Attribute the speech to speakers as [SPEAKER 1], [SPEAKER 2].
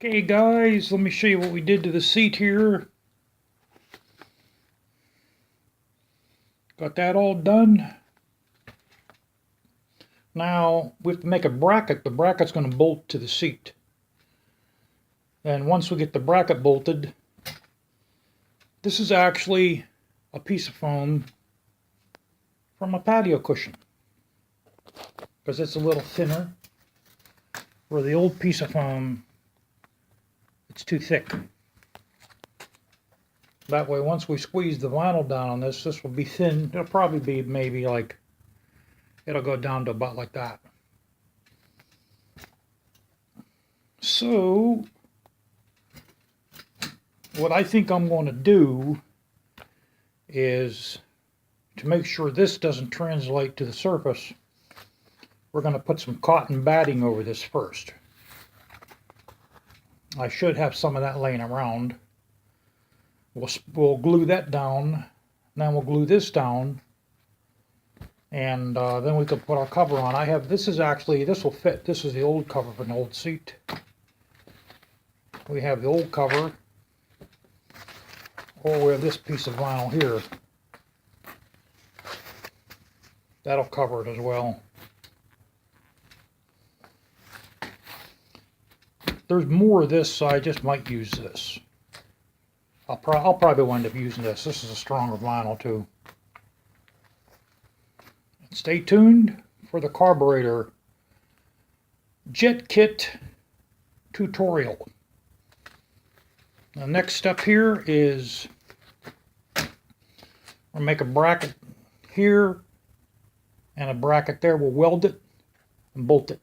[SPEAKER 1] Okay guys, let me show you what we did to the seat here. Got that all done. Now we have to make a bracket. The bracket's going to bolt to the seat. And once we get the bracket bolted, this is actually a piece of foam from a patio cushion, because it's a little thinner. Where the old piece of foam, it's too thick. That way, once we squeeze the vinyl down on this, this will be thin. It'll probably be maybe like, it'll go down to about like that. So, what I think I'm going to do is, to make sure this doesn't translate to the surface, we're going to put some cotton batting over this first. I should have some of that laying around. We'll glue that down, then we'll glue this down, and then we can put our cover on. This will fit. This is the old cover for an old seat. We have the old cover, or we have this piece of vinyl here. That'll cover it as well. There's more of this, so I just might use this. I'll probably wind up using this. This is a stronger vinyl too. Stay tuned for the carburetor jet kit tutorial. The next step here is we'll make a bracket here and a bracket there. We'll weld it and bolt it.